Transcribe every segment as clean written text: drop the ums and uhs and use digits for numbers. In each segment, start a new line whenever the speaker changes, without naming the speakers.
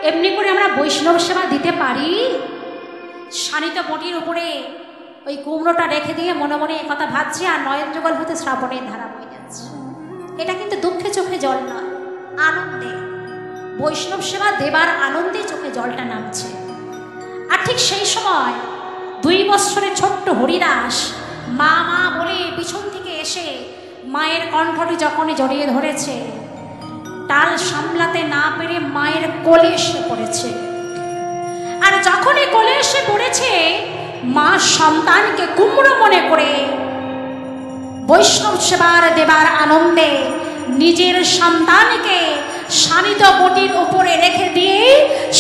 এমনি করে আমরা বৈষ্ণব সেবা দিতে পারি? শানিত বটির উপরে ওই কুমড়োটা রেখে দিয়ে মনে মনে কথা ভাবছি, আর নয়ন যুগল হতে শ্রাবণের ধারা বয়ে যাচ্ছে। এটা কিন্তু দুঃখে চোখে জল নয়, আনন্দে, বৈষ্ণব সেবা দেবার আনন্দে চোখে জলটা নামছে। আর ঠিক সেই সময় 2 বৎসরের ছোট্ট হরিদাস মা মা বলে পিছন থেকে এসে মায়ের কণ্ঠটি যখনই জড়িয়ে ধরেছে, টাল সামলাতে না পেরে মায়ের কোলে এসে পড়েছে। আর যখনই কোলে এসে পড়েছে, মা সন্তানকে কুমড়ো মনে করে বৈষ্ণব সেবার দেবার আনন্দে নিজের সন্তানকে শানিত বটির উপরে রেখে দিয়ে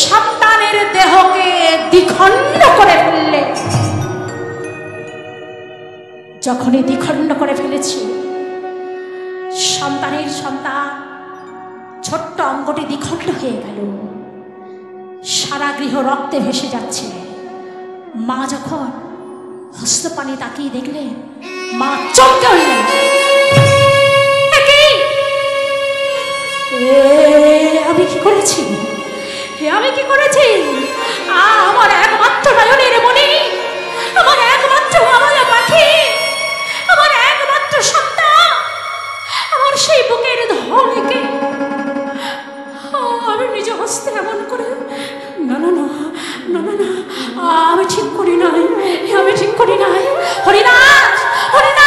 সন্তানের দেহকে দ্বিখণ্ড করে ফেললে। যখনই দ্বিখণ্ড করে ফেলেছে, সন্তান ছোট্ট অঙ্গটি দ্বিখণ্ড হয়ে গেল, সারা গৃহ রক্তে ভেসে যাচ্ছে। মা যখন হস্তপানি তাকিয়ে দেখলেন, মা চমকে উঠলেন, আমি কি করেছি, আমি কি করেছি? আমার একমাত্র নয়নের মনি, আমার একমাত্র অমলা পাখি, আমার একমাত্র সন্তান, আমার সেই বুকের ধনকে আমি নিজ হস্তে এমন করে, না না না না না না, আমি ঠিক করি নাই, আমি ঠিক করি নাই। হরিদাস, হরিদাস,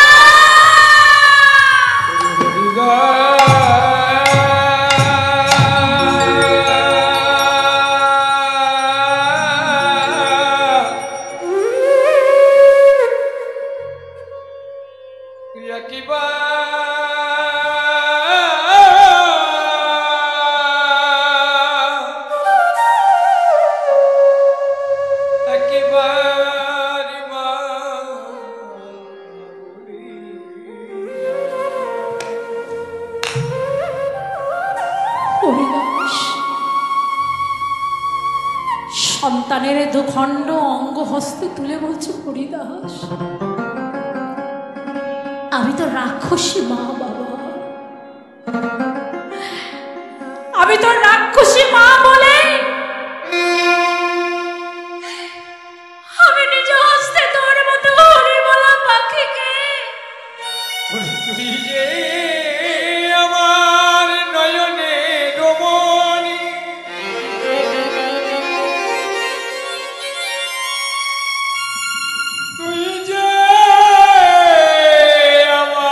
সন্তানের দুখণ্ড অঙ্গ হস্তে তুলে বলছে, হরিদাস, আমি তো রাক্ষসী মা বাবা, আমি তো রাক্ষসী মা বলে আমি নিজ হস্তে তোর মতো হরিবলা পাখিকে
আমার নয়নে রমণী, তুই যে আমার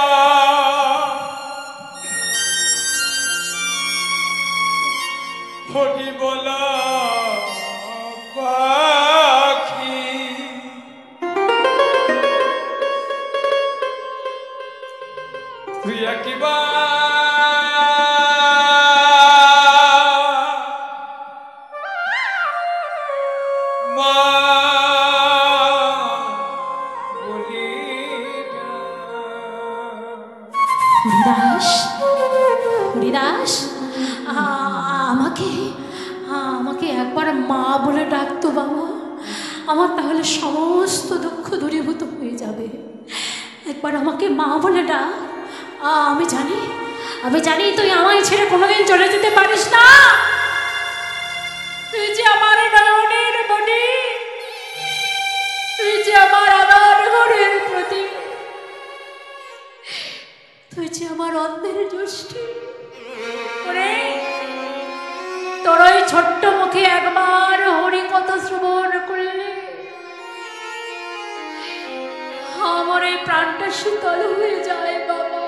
হরিবলা পাখি, তুই মা বলি।
হরিদাস, হরিদাস, আমাকে আমাকে একবার মা বলে ডাকতো বাবা, আমার তাহলে সমস্ত দুঃখ দূরীভূত হয়ে যাবে। একবার আমাকে মা বলে ডাক। আমি জানি তুই আমায় ছেড়ে কোনোদিন চলে যেতে পারিস না। তুই যে আমার নয়নের মনি, তুই যে আমার আনার ঘরের প্রতি, তুই যে আমার অন্ধের জ্যোষ্ঠী। তোর ওই ছোট্ট মুখে একবার হরি কথা শ্রবণ করলে আমার এই প্রাণটা শীতল হয়ে যায় বাবা।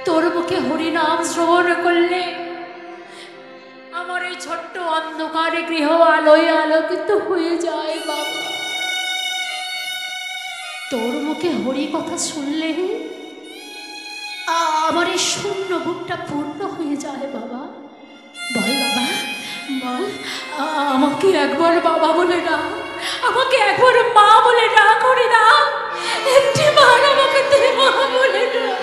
তোর মুখে হরিনাম শ্রবণ করলে আমার এই ছোট্ট অন্ধকার গৃহ আলোয় আলোকিত হয়ে যায় বাবা। তোর মুখে হরি কথা শুনলে আমার এই শূন্য বুকটা পূর্ণ হয়ে যায় বাবা। বল বাবা, বল, আমাকে একবার বাবা বলে ডাক, আমাকে একবার মা বলে ডাক। হরিদাস, একটি বার আমাকে তুই মা বলে ডাক।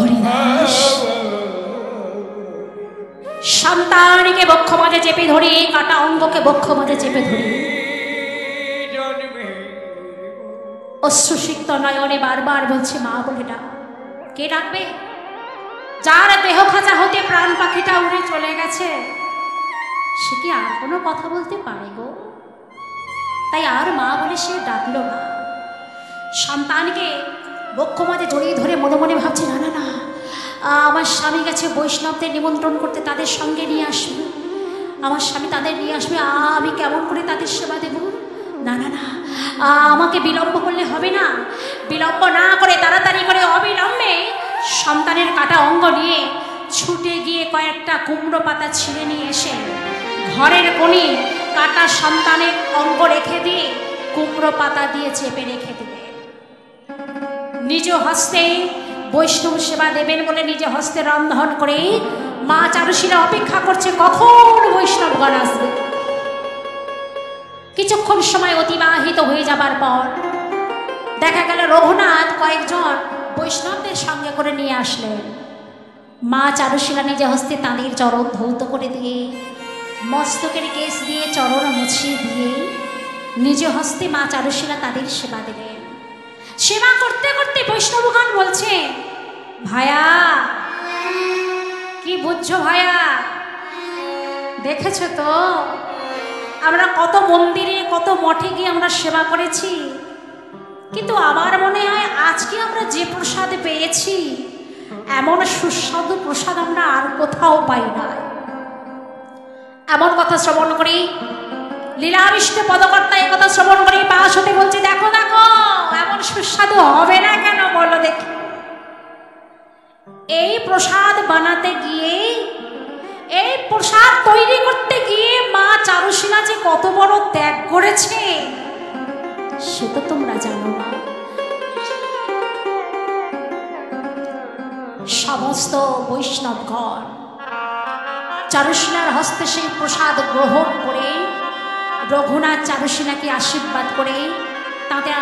হরিদাস সন্তানকে বক্ষ মাঝে চেপে ধরে, কাটা অঙ্গকে বক্ষ মাঝে চেপে ধরে অশ্রুসিক্ত নয়নে বারবার বলছে মা বলে ডাক। কে ডাকবে? যার দেহ খাঁচা হতে প্রাণ পাখিটা উড়ে চলে গেছে, সে কি আর কোনো কথা বলতে পারে গো? তাই আর মা বলে সে ডাকলো না। সন্তানকে বক্ষ মাঝে জড়িয়ে ধরে মনে মনে ভাবছে, না না না, আমার স্বামী গেছে বৈষ্ণবদের নিমন্ত্রণ করতে, তাদের সঙ্গে নিয়ে আসবে, আমার স্বামী তাদের নিয়ে আসবে, আমি কেমন করে তাদের সেবা দেব? না না না, আমাকে বিলম্ব করলে হবে না। বিলম্ব না করে তাড়াতাড়ি করে অবিলম্বে সন্তানের কাটা অঙ্গ নিয়ে ছুটে গিয়ে কয়েকটা কুমড়ো পাতা ছিঁড়ে নিয়ে এসে ঘরের কোণে কাটা সন্তানের অঙ্গ রেখে দিয়ে কুমড়ো পাতা দিয়ে চেপে রেখে দিবে। নিজ হস্তে বৈষ্ণব সেবা দেবেন বলে নিজ হস্তে রন্ধন করে মা চারুশীলা অপেক্ষা করছে কখন বৈষ্ণবগণ আসবে। কিছুক্ষণ সময় অতিবাহিত হয়ে যাবার পর দেখা গেল রঘুনাথ কয়েকজন বৈষ্ণবদের সঙ্গে করে নিয়ে আসলেন। মা চারুশীলা নিজে হস্তে তাঁদের চরণ ধৌত করে দিয়ে, মস্তকের কেশ দিয়ে চরণ মুছিয়ে দিয়ে নিজ হস্তে মা চারুশীলা তাদের সেবা দিলেন। সেবা করতে করতে বৈষ্ণবগণ বলছে, ভায়া কি বুঝছো ভায়া? দেখেছ তো আমরা কত মন্দিরে কত মঠে গিয়ে আমরা সেবা করেছি, কিন্তু আমার মনে হয় আজকে আমরা যে প্রসাদ পেয়েছি এমন সুস্বাদু প্রসাদ আমরা আর কোথাও পাই না। এমন কথা শ্রবণ করি লীলাবিষ্ট পদকর্তা এই কথা শ্রবণ করি পাশ হতে বলছে, দেখো দেখো এমন সুস্বাদু হবে না কেন বলো দেখি। এই প্রসাদ বানাতে গিয়ে, এই প্রসাদ তৈরি করতে গিয়ে মা চারুশীলা যে কত বড় ত্যাগ করেছে সে তো তোমরা জানো না। সমস্ত বৈষ্ণবগণ চারুশীলার হস্তে সেই প্রসাদ গ্রহণ করে রঘুনাথ চারুশীলাকে আশীর্বাদ করে তাঁরা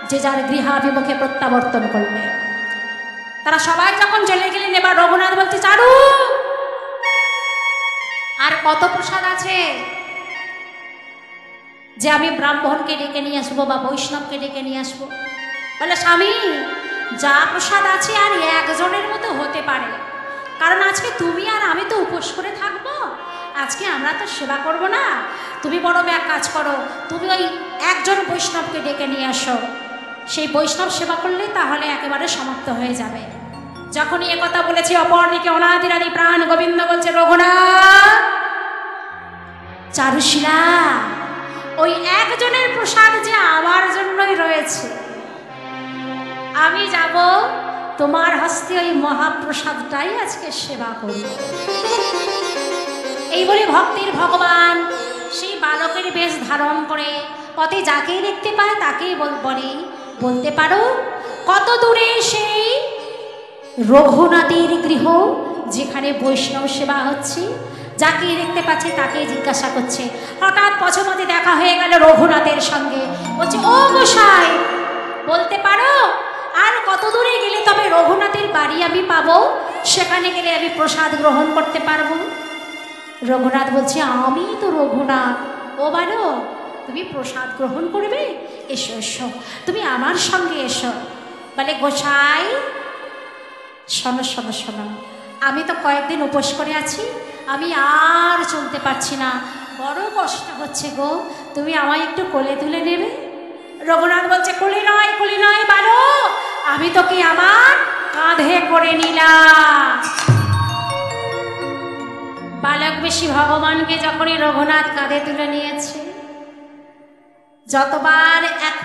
যে যার গৃহাভিমুখে প্রত্যাবর্তন করলেন। তারা সবাই যখন চলে গেলেন, এবার রঘুনাথ বলছে, চারু আর কত প্রসাদ আছে যে আমি ব্রাহ্মণকে ডেকে নিয়ে আসবো বা বৈষ্ণবকে ডেকে নিয়ে আসবো? বলে, স্বামী যা প্রসাদ আছে আর একজনের মতো হতে পারে, কারণ আজকে তুমি আর আমি তো উপোস করে থাকবো, আজকে আমরা তো সেবা করব না। তুমি বরং এক কাজ করো, তুমি ওই একজন বৈষ্ণবকে ডেকে নিয়ে আসো, সেই বৈষ্ণব সেবা করলে তাহলে একেবারে সমাপ্ত হয়ে যাবে। যখনই এ কথা বলেছে অপর্ণিকে অনাদিরাদি প্রাণ গোবিন্দ বলছে, রঘুনাথ চারুশীলা ওই একজনের প্রসাদ যে আমার জন্যই রয়েছে, আমি যাব তোমার হস্তে ওই মহাপ্রসাদটাই আজকে সেবা করব। এই বলে ভক্তির ভগবান সেই বালকের বেশ ধারণ করে পথে যাকেই দেখতে পায় তাকেই বলে, বলতে পারো কত দূরে সেই রঘুনাথের গৃহ যেখানে বৈষ্ণব সেবা হচ্ছে? যাকে দেখতে পাচ্ছে তাকে জিজ্ঞাসা করছে। হঠাৎ পছমতে দেখা হয়ে গেল রঘুনাথের সঙ্গে। বলছে, ও গোসাই বলতে পারো আর কত দূরে গেলে তবে রঘুনাথের বাড়ি আমি পাবো, সেখানে গেলে আমি প্রসাদ গ্রহণ করতে পারবো? রঘুনাথ বলছে, আমি তো রঘুনাথ। ও বলো তুমি প্রসাদ গ্রহণ করবে? এসো এসো, তুমি আমার সঙ্গে এসো। বলে, গোসাই শোনো শোনো শোনো, আমি তো কয়েকদিন উপোস করে আছি, আমি আর চলতে পারছি না, বড় কষ্ট হচ্ছে গো, তুমি আমায় একটু কোলে তুলে নেবে? রঘুনাথ বলছে, কোলে নয় বালো, আমি তোকে আমার কাঁধে করে নিলাম। বালক বেশি ভগবানকে যখনই রঘুনাথ কাঁধে তুলে নিয়েছে, যতবার এক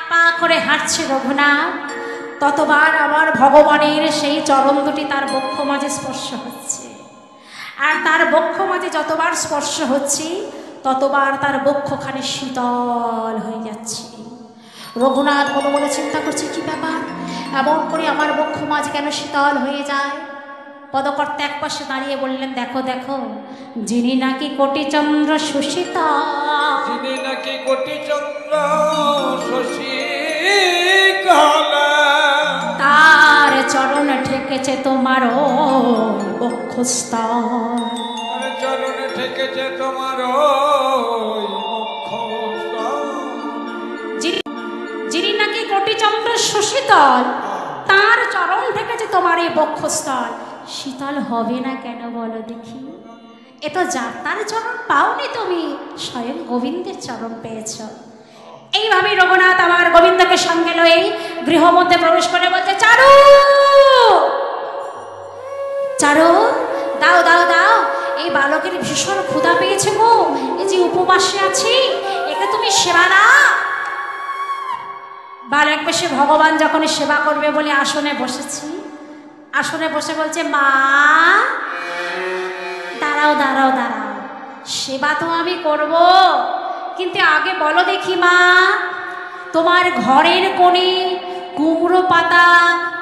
পা করে হাঁটছে রঘুনাথ, ততবার আমার ভগবানের সেই চরণ দুটি তার বক্ষ মাঝে স্পর্শ হচ্ছে। আর তার বক্ষ মাঝে যতবার স্পর্শ হচ্ছে ততবার তার বক্ষখানি শীতল হয়ে যাচ্ছে। রঘুনাথ মনে মনে চিন্তা করছে, কি ব্যাপার, এমন করে আমার বক্ষ মাঝে কেন শীতল হয়ে যায়? পদকর্তা এক পাশে দাঁড়িয়ে বললেন, দেখো দেখো, যিনি নাকি কোটিচন্দ্র সুশীতা,
যিনি নাকি কোটিচন্দ্র সুশীতলা,
তার চরণ ঠেকেছে তোমার বক্ষস্থল।
চরণে ঠেকেছে তোমার
যিনি নাকি কোটি চন্দ্র সুশীতল, তার চরণ ঠেকেছে তোমার এই বক্ষস্থল। শীতল হবে না কেন বলো দেখি? এ তো যাত্রার চরণ পাওনি তুমি, স্বয়ং গোবিন্দের চরণ পেয়েছ। এইভাবে রঘুনাথ আমার গোবিন্দকে সঙ্গে লয়ে গৃহ মধ্যে প্রবেশ করে বলছে, চারু চারু, দাও দাও দাও, এই বালকের ভীষণ ক্ষুধা পেয়েছে গো, এই যে উপবাসে আছি, একে তুমি সেবা না। বালক বেশে ভগবান যখন সেবা করবে বলে আসনে বসেছি, আসনে বসে বলছে, মা দাঁড়াও দাঁড়াও দাঁড়াও, সেবা তো আমি করব, কিন্তু আগে বলো দেখি মা, তোমার ঘরের কোণে কুমড়ো পাতা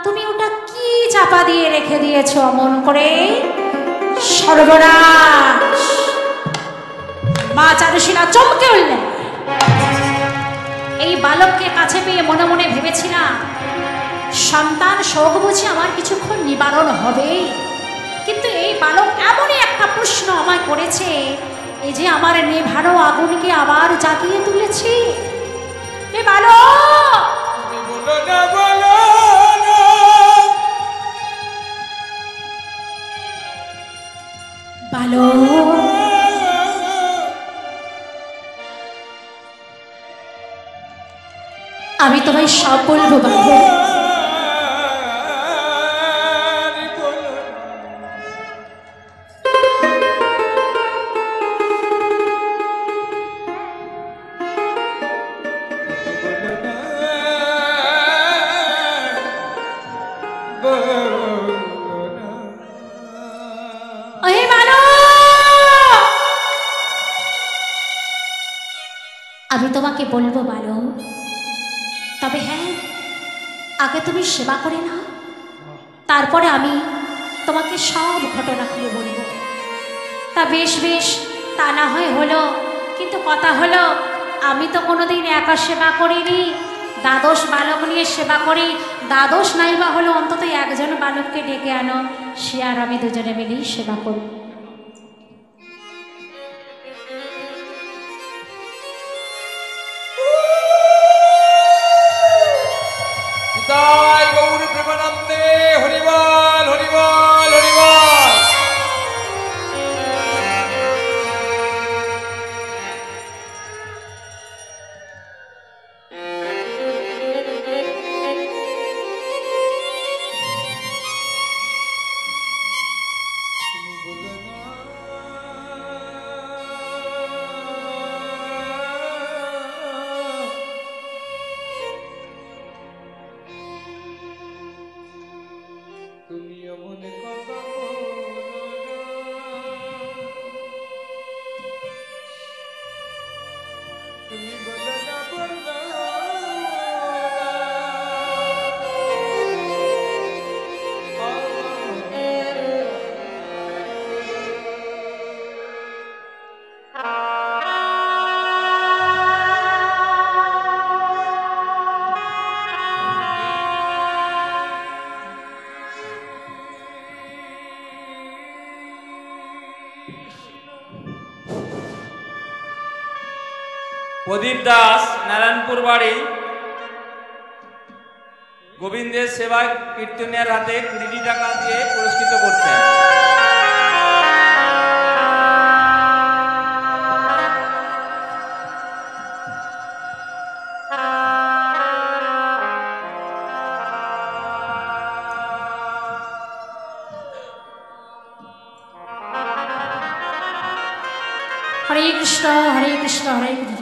তুমি ওটা কি চাপা দিয়ে রেখে দিয়েছো অমন করে? সর্বনাশ! মা চারুশীলা চমকে উঠলেন। এই বালককে কাছে পেয়ে মনে মনে ভেবেছিলাম, সন্তান শোক বুঝি আমার কিছুক্ষণ নিবারণ হবে, কিন্তু এই বালক এমনই একটা প্রশ্ন আমায় করেছে, এই যে আমার নেভানো আগুনকে আবার জাগিয়ে তুলেছে। এ বালক, বালক, আমি তোমায় সব বলবো বালক। আমি তোমাকে বলবো বালক, তবে হ্যাঁ, আগে তুমি সেবা করে না, তারপরে আমি তোমাকে সব ঘটনা খুলে বলবো। তা বেশ বেশ, তা না হয় হলো, কিন্তু কথা হলো, আমি তো কোনোদিন একা সেবা করিনি, দ্বাদশ বালক নিয়ে সেবা করি। দ্বাদশ নাইবা হলো, অন্তত একজন বালককে ডেকে আনো, সে আর আমি দুজনে মিলেই সেবা করি।
গৌরী প্রেমানন্দে হরিবল হরিবল হরিবল।
প্রদীপ দাস নারায়ণপুর বাড়ি গোবিন্দের সেবা কীর্তনের হাতে 20 টাকা দিয়ে পুরস্কৃত করছেন।
হরে কৃষ্ণ হরে কৃষ্ণ হরে কৃষ্ণ,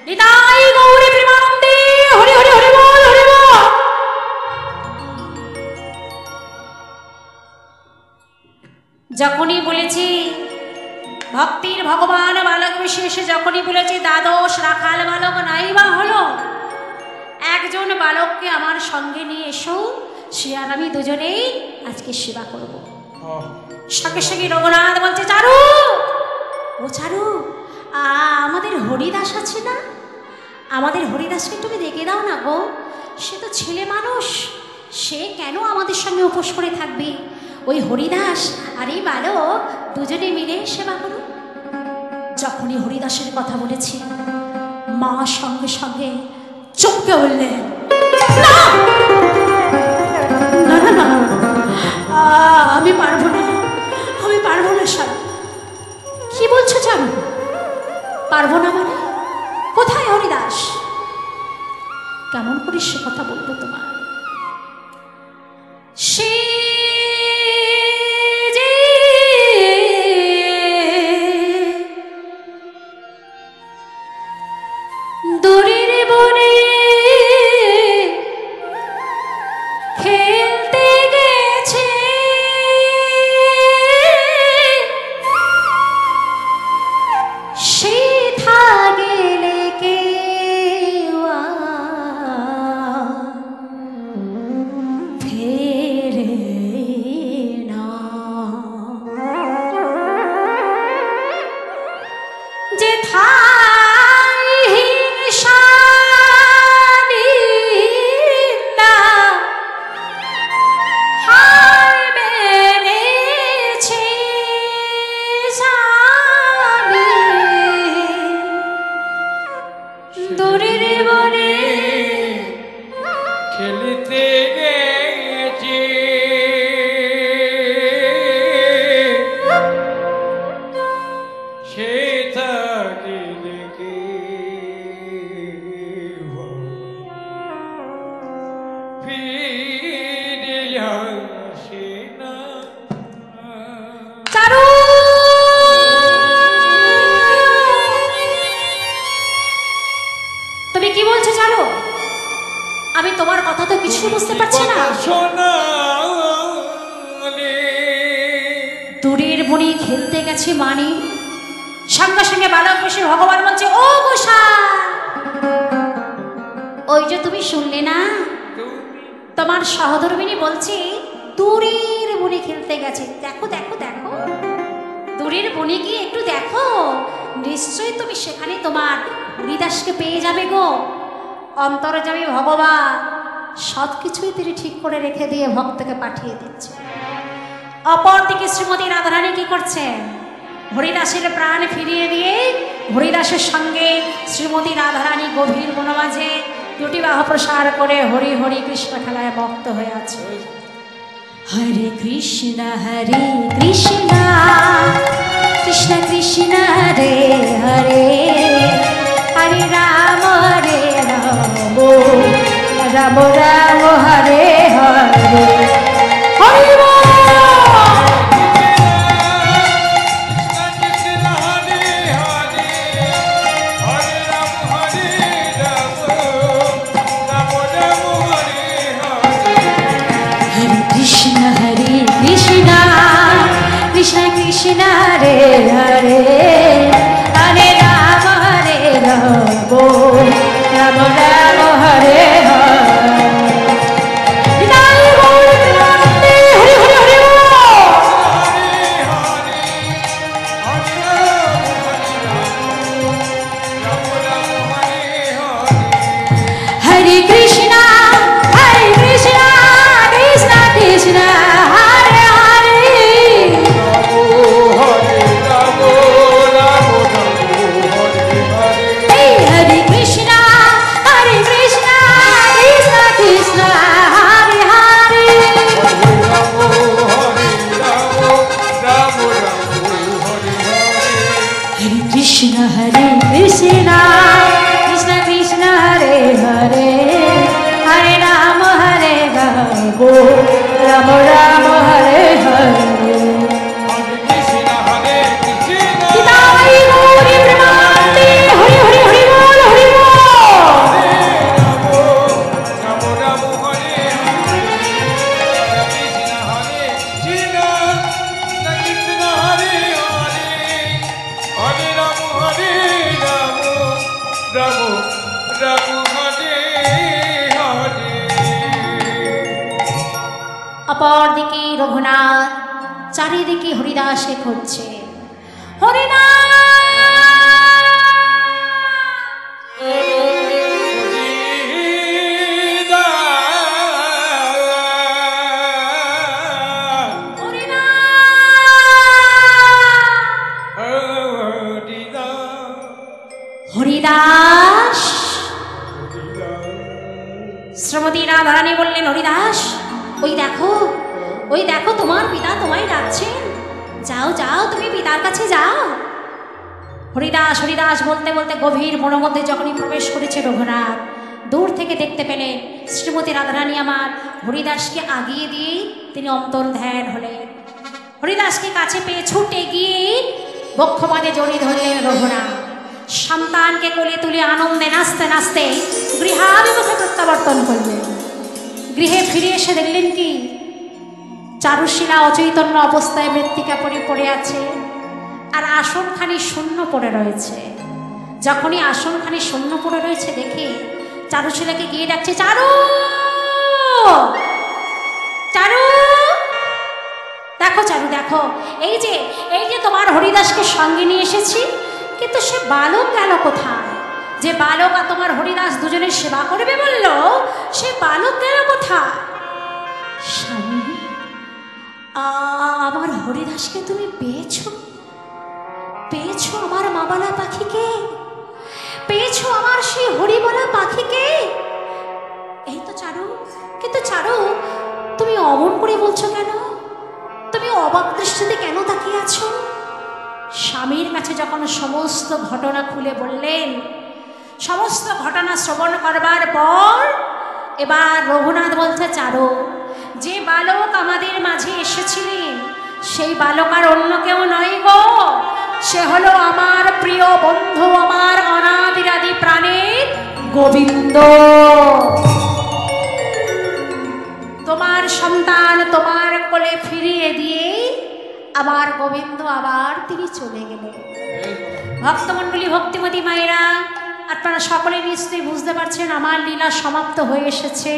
নিতাই গৌরী প্রেমানন্দে হরি হরি হরি বল হরি বল। যখনই বলেছি ভক্তির ভগবান বালক বিশেষে, যখনই বলেছি দ্বাদশ রাখাল বালক নাইবা হলো, একজন বালককে আমার সঙ্গে নিয়ে এসো, সে আর আমি দুজনেই আজকে সেবা করব। সঙ্গে সঙ্গে রঘুনাথ বলছে, চারু ও চারু, আমাদের হরিদাস আছে না, আমাদের হরিদাসকে তুমি ডেকে দাও না গো, সে তো ছেলে মানুষ, সে কেন আমাদের সঙ্গে উপোস করে থাকবে? ওই হরিদাস আর এই বালক দুজনে মিলে সেবা করুন। যখনই হরিদাসের কথা বলেছি, মা সঙ্গে সঙ্গে চমকে উঠলেন, না না না না, আমি পারবো না, আমি পারবো না। স্বামী, কি বলছো জানো? পারবো না মানে? কোথায় হরিদাস? কেমন করে সে কথা বলবো তোমার? সে যে দূরের বনে খেলতে গেছে, সে গেলে কেউ ফেরে না। যে
খেলিতে গেছি সে থাকিলে ফিরে আসে না।
চারু, তুমি কি বলছো জানো? আমি তোমার কথা তো কিছু বুঝতে পারছি না। দূরের বনে খেলতে গেছে মানে? সঙ্গে সঙ্গে বালক বসে ভগবান বলছে, ও গোসাই, ওই যে তুমি শুনলে না, তোমার সহধর্মিনী বলছে দূরের বনে খেলতে গেছে। দেখো দেখো দেখো, দূরের বনে গিয়ে একটু দেখো, নিশ্চয়ই তুমি সেখানে তোমার হরিদাসকে পেয়ে যাবে গো। অন্তরে যাবে ভগবান সব কিছুই তিনি ঠিক করে রেখে দিয়ে ভক্তকে পাঠিয়ে দিচ্ছে। অপরদিকে শ্রীমতী রাধারানী কি করছেন? হরিদাসের প্রাণ ফিরিয়ে দিয়ে হরিদাসের সঙ্গে শ্রীমতী রাধারানী গভীর বনমাঝে দুটি বাহু প্রসার করে হরি হরি কৃষ্ণ খেলায় মত্ত হয়ে আছে। হরে কৃষ্ণ কৃষ্ণ কৃষ্ণ কৃষ্ণ হরে হরে, হরে রাম রাম রাম হরে হরে। হরি বল। कृष्ण कृष्ण हरे हरे, हरे राम राम राम हरे हरे। हरे कृष्ण कृष्ण कृष्ण हरे हरे, हरे कृष्ण कृष्ण कृष्ण हरे हरे। हरे कृष्ण कृष्ण कृष्ण हरे हरे, हरे राम राम राम हरे हरे। पितामही गौरी ब्रह्मांडे हरि हरि हरि बोल हरि অপরদিকে রঘুনাথ চারিদিকে হরিদাসকে খুঁজছে। হরিনাথ হরিদাস। শ্রীমতী রাধারানী বললেন, হরিদাস ওই দেখো তোমার পিতা তোমায় ডাকছেন, যাও যাও তুমি পিতার কাছে যাও। হরিদাস হরিদাস বলতে বলতে গভীর মনের মধ্যে যখনই প্রবেশ করেছে রঘুনাথ, দূর থেকে দেখতে পেলেন শ্রীমতী রাধারানী আমার হরিদাসকে আগিয়ে দিয়ে তিনি অন্তর্ধান হলেন। হরিদাসকে কাছে পেয়ে ছুটে গিয়ে বক্ষপদে জড়িয়ে ধরলেন রঘুনাথ। সন্তানকে কোলে তুলে আনন্দে নাচতে নাচতে গৃহাভিমুখে প্রত্যাবর্তন করলেন। গৃহে ফিরে এসে দেখলেন কি চারুশীলা অচৈতন্য অবস্থায় মৃত্তিকা পড়ে আছে, আর আসনখানি শূন্য পড়ে রয়েছে। যখনই আসনখানি শূন্য পড়ে রয়েছে দেখে চারুশীলাকে গিয়ে ডাকছে, চারু চারু, দেখো চারু দেখো, এই যে তোমার হরিদাসকে সঙ্গে নিয়ে এসেছি, কিন্তু সে বালক গেল কোথায়? যে বালক আর তোমার হরিদাস দুজনের সেবা করবে বলল, সে বালক গেল কোথায়? স্বামী, আমার হরিদাসকে তুমি পেয়েছো? পেয়েছো আমার মাবালা পাখিকে? পেয়েছো আমার সেই হরিবলা পাখিকে? এই তো চারু, কিন্তু চারু তুমি অমন করে বলছো কেন? তুমি অবাক দৃষ্টিতে কেন তাকিয়ে আছো? স্বামীর কাছে যখন সমস্ত ঘটনা খুলে বললেন, সমস্ত ঘটনা শ্রবণ করবার পর এবার রঘুনাথ বলছে, চারু যে বালক আমাদের মাঝে এসেছিলেন সেই বালক আর অন্য কেউ নয় গো, সে হলো আমার প্রিয় বন্ধু, আমার অনাদিরাদি প্রাণের গোবিন্দ। তোমার সন্তান তোমার কোলে ফিরিয়ে দিয়ে আমার গোবিন্দ আবার তিনি চলে গেলেন। ভক্তমণ্ডলী, ভক্তিমতী মায়েরা, আপনারা সকলে নিশ্চয়ই বুঝতে পারছেন আমার লীলা সমাপ্ত হয়ে এসেছে।